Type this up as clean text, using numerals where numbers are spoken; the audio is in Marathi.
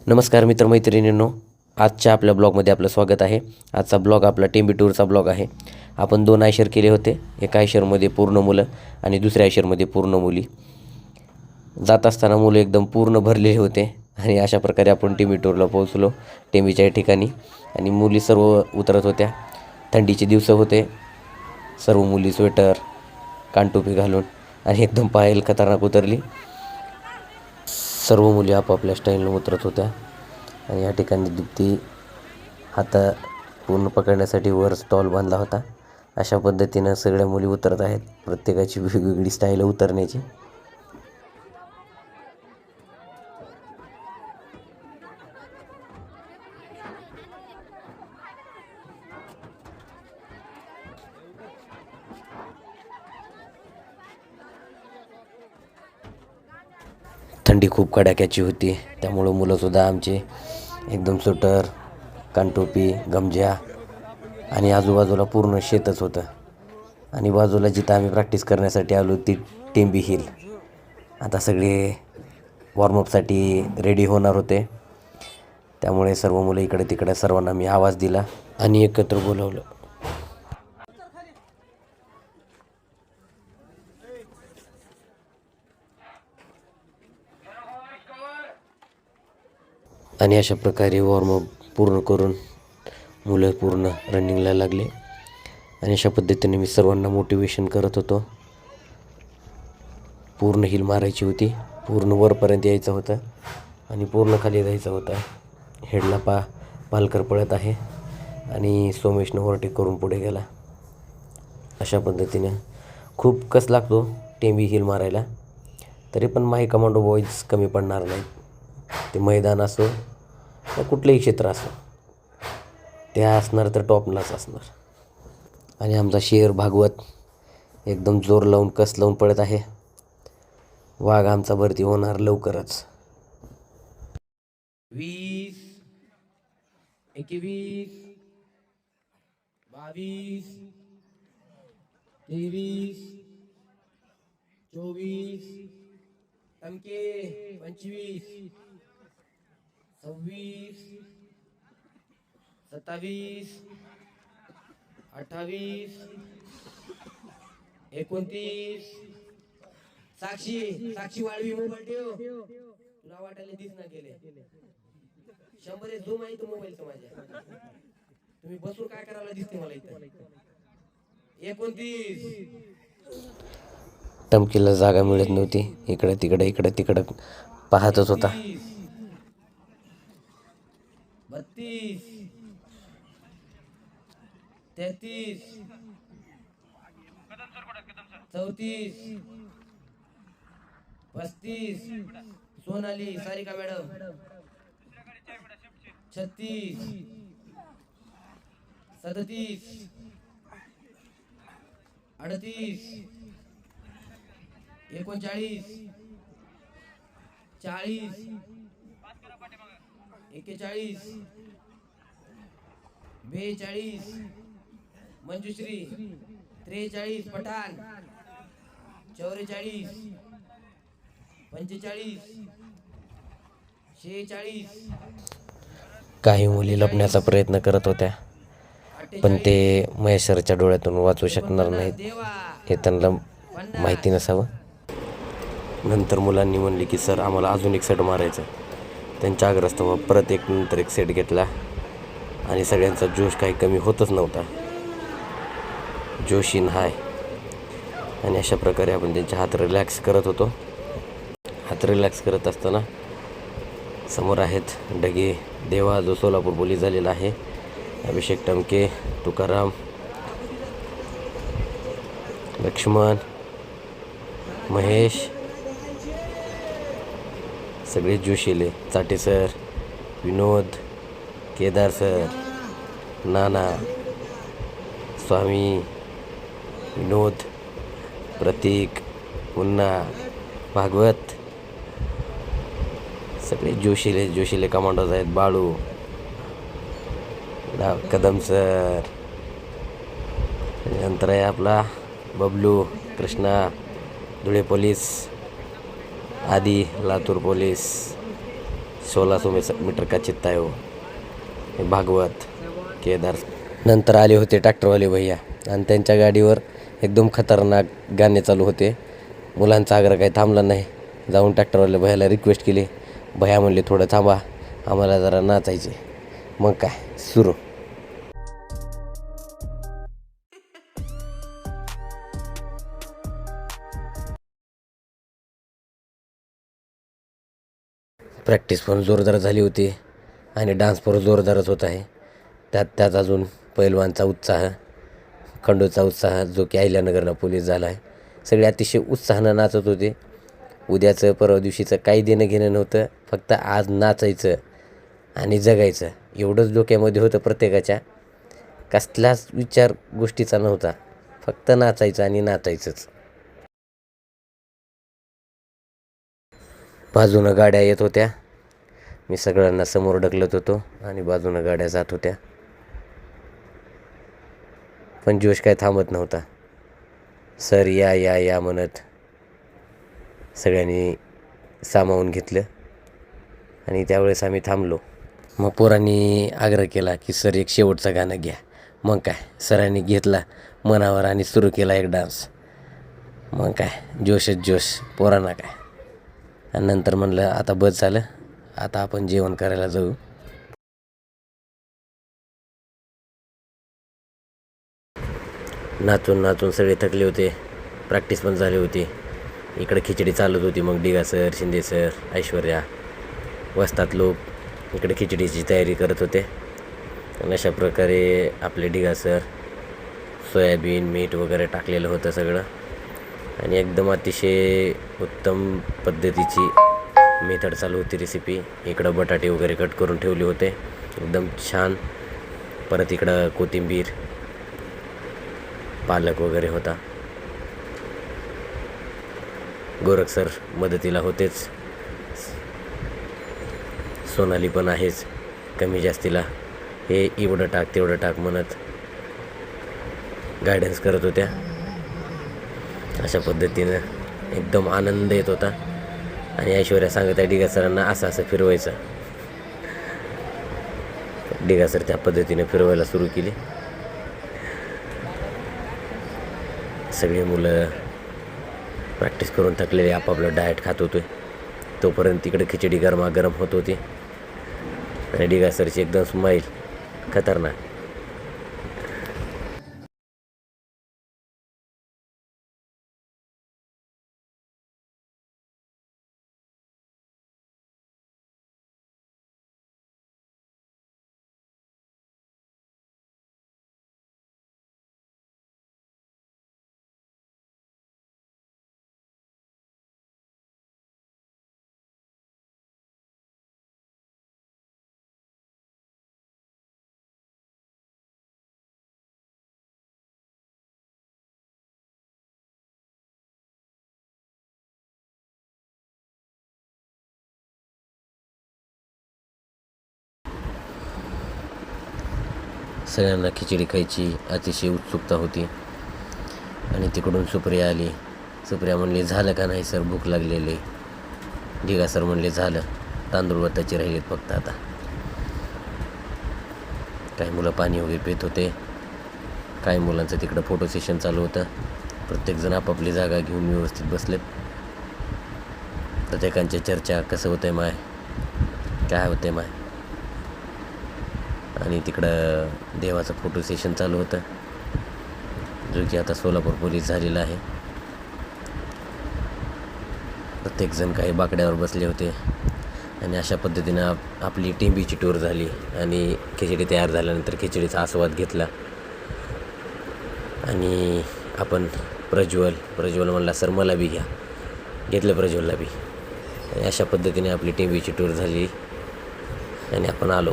नमस्कार मित्रमैत्रिणींनो, आजच्या आपल्या ब्लॉगमध्ये आपलं स्वागत आहे. आजचा ब्लॉग आपला टेंबी टूरचा ब्लॉग आहे. आपण 2 आयशर केले होते. एका आयशरमध्ये पूर्ण मुलं आणि दुसऱ्या आयशरमध्ये पूर्ण मुली. जात असताना मुलं एकदम पूर्ण भरलेले होते आणि अशा प्रकारे आपण टेंबी टूरला पोहोचलो टेंबीच्या ठिकाणी. आणि मुली सर्व उतरत होत्या. थंडीचे दिवस होते. सर्व मुली स्वेटर कानटोपी घालून आणि एकदम पायल खतरनाक उतरली. सर्व मुली आपापल्या स्टाईलनं उतरत होत्या आणि या ठिकाणी दीप्ती हाता पूर्ण पकडण्यासाठी वर स्टॉल बांधला होता. अशा पद्धतीनं सगळ्या मुली उतरत आहेत. प्रत्येकाची वेगवेगळी स्टाईल उतरण्याची. थंडी खूप कडाक्याची होती, त्यामुळं मुलंसुद्धा आमचे एकदम स्वेटर कानटोपी गमजा आणि आजूबाजूला पूर्ण शेतच होतं. आणि बाजूला जिथं आम्ही प्रॅक्टिस करण्यासाठी आलो ती टेंबी हिल. आता सगळे वॉर्मअपसाठी रेडी होणार होते, त्यामुळे सर्व मुलं इकडे तिकडे सर्वांना मी आवाज दिला आणि एकत्र बोलवलं. आणि अशा प्रकारे वॉर्मअप पूर्ण करून मुलं पूर्ण रनिंगला लागले. आणि अशा पद्धतीने मी सर्वांना मोटिवेशन करत होतो. पूर्ण हिल मारायची होती, पूर्ण वरपर्यंत यायचं होतं आणि पूर्ण खाली जायचं होतं. हेडला पालकर पळत आहे आणि सोमेशनं ओव्हरटेक करून पुढे गेला. अशा पद्धतीने खूप कस लागतो टेंबी हिल मारायला. तरी पण माही कमांडो बॉईज कमी पडणार नाहीत. ते मैदान असो किंवा कुठलंही क्षेत्र असो, ते असणार तर टॉपलाच असणार. आणि आमचा शेर भागवत एकदम जोर लावून कस लावून पळत आहे. वाघ आमचा भरती होणार लवकरच. 20, 21, 22, 23, 24, टमके 25, 26, 27, 28, 29. साक्षी वाळवी मोबाईल ठेव. तुला वाटायला दिसना केले 100 झूम आहे तो मोबाईलचा माझ्या. तुम्ही बसून काय करायला दिसते मला इथं. 29. टमकीला जागा मिळत नव्हती. इकडे तिकडे पाहतच होता. 32, 33, 34, 35. सोनाली सारिका मॅडम 36, 37, 38, 39, 40, 41, 42. मंजुश्री 43, पठाण 44, 45, 46. काही मुली लपण्याचा प्रयत्न करत होत्या, पण ते महेश्वरच्या डोळ्यातून वाचू शकणार नाहीत हे त्यांना माहिती नसावं. नंतर मुलांनी म्हणले की सर आम्हाला अजून एक सेट मारायचं. त्यांच्या आग्रहास्तव परत एक नंतर एक सेट घेतला आणि सगळ्यांचा जोश काही कमी होतच नव्हता. जोश इन हाय. आणि अशा प्रकारे आपण त्यांचे हात रिलॅक्स करत होतो. हात रिलॅक्स करत असताना समोर आहेत ढगे देवा, जो सोलापूर पोलीस झालेला आहे, अभिषेक टमके, तुकाराम, लक्ष्मण, महेश, सगळे जोशीले, चाटे सर, विनोद, केदार सर, नाना, स्वामी, विनोद, प्रतीक, मुन्ना, भागवत, सगळे जोशीले कमांडोज आहेत. बाळू, कदम सर, नंतर आहे आपला बबलू, कृष्णा, धुळे पोलीस, आदी, लातूर पोलीस, 1600 मीटर का चित्ता है वो. हे भागवत केदार. नंतर आले होते ट्रॅक्टरवाले भैया आणि त्यांच्या गाडीवर एकदम खतरनाक गाणे चालू होते. मुलांचा आग्रह काही थांबला नाही. जाऊन ट्रॅक्टरवाल्या भैयाला रिक्वेस्ट केली. भैया म्हणले थोडं थांबा, आम्हाला जरा नाचायचे. मग काय सुरू. प्रॅक्टिस पण जोरदार झाली होती आणि डान्स पण जोरदारच होत आहे. त्यात अजून पैलवानचा उत्साह, खंडूचा उत्साह जो की अहिल्यानगरला पोलीस झाला आहे. सगळे अतिशय उत्साहानं नाचत होते. उद्याचं परवा दिवशीचं काही देणं घेणं नव्हतं. फक्त आज नाचायचं आणि जगायचं एवढंच डोक्यामध्ये होतं प्रत्येकाच्या. कसलाच विचार गोष्टीचा नव्हता. फक्त नाचायचं आणि नाचायचंच. बाजूनं गाड्या येत होत्या. मी सगळ्यांना समोर ढकलत होतो आणि बाजूनं गाड्या जात होत्या. पण जोश काय थांबत नव्हता. सर या या या म्हणत सगळ्यांनी सामावून घेतलं आणि त्यावेळेस आम्ही थांबलो. मग पोरांनी आग्रह केला की सर एक शेवटचं गाणं घ्या. मग काय सरांनी घेतला मनावर आणि सुरू केला एक डान्स. मग काय जोशच जोश पोरांना काय. आणि नंतर म्हणलं आता बस झालं, आता आपण जेवण करायला जाऊ. नाचून नाचून सगळे थकले होते. प्रॅक्टिस पण झाली होती. इकडे खिचडी चालत होती. मग डिगा सर, शिंदे सर, ऐश्वर्या, वस्तात लोक इकडे खिचडीची तयारी करत होते. आणि अशा प्रकारे आपले डिगा सर सोयाबीन मीठ वगैरे टाकलेलं होतं सगळं. आणि एकदम अतिशय उत्तम पद्धतीची मेथड चालू होती रेसिपी. इकडं बटाटे वगैरे कट करून ठेवले होते एकदम छान. परत इकडं कोथिंबीर, पालक वगैरे होता. गोरख सर मदतीला होतेच. सोनाली पण आहेच कमी जास्तीला. हे एवढं टाक तेवढं टाक म्हणत गायडन्स करत होत्या. अशा पद्धतीनं एकदम आनंद येत होता. आणि ऐश्वर्या सांगत आहे डिगा सरांना असं असं फिरवायचं. डिगा सर त्या पद्धतीने फिरवायला सुरू केली. सगळी मुलं प्रॅक्टिस करून थकलेले आपापलं डाएट खात होते. तोपर्यंत तिकडे खिचडी गरमागरम होत होती. आणि डिगा सरची एकदम स्माईल खतरनाक. सगळ्यांना खिचडी खायची अतिशय उत्सुकता होती. आणि तिकडून सुप्रिया आली. सुप्रिया म्हणली झालं का नाही सर, भूक लागलेली. डिगा सर म्हणले झालं, तांदूळ वताचे राहिलेत फक्त आता. काही मुलं पाणी वगैरे पित होते. काही मुलांचं तिकडं फोटो सेशन चालू होतं. प्रत्येकजण आपापली जागा घेऊन व्यवस्थित बसलेत. प्रत्येकांच्या चर्चा कसं होतं आहे माय, काय होतं आहे माय. आणि तिकडं देवाचं फोटो सेशन चालू होतं जो की आता सोलापूर पोलीस झालेला आहे. प्रत्येकजण काही बाकड्यावर बसले होते. आणि अशा पद्धतीनं आपली टिंबीची टूर झाली. आणि खिचडी तयार झाल्यानंतर खिचडीचा आस्वाद घेतला. आणि आपण प्रज्वल म्हणला सर मला बी घ्या, घेतलं प्रज्वलला बी. आणि अशा पद्धतीने आपली टिंबीची टूर झाली आणि आपण आलो.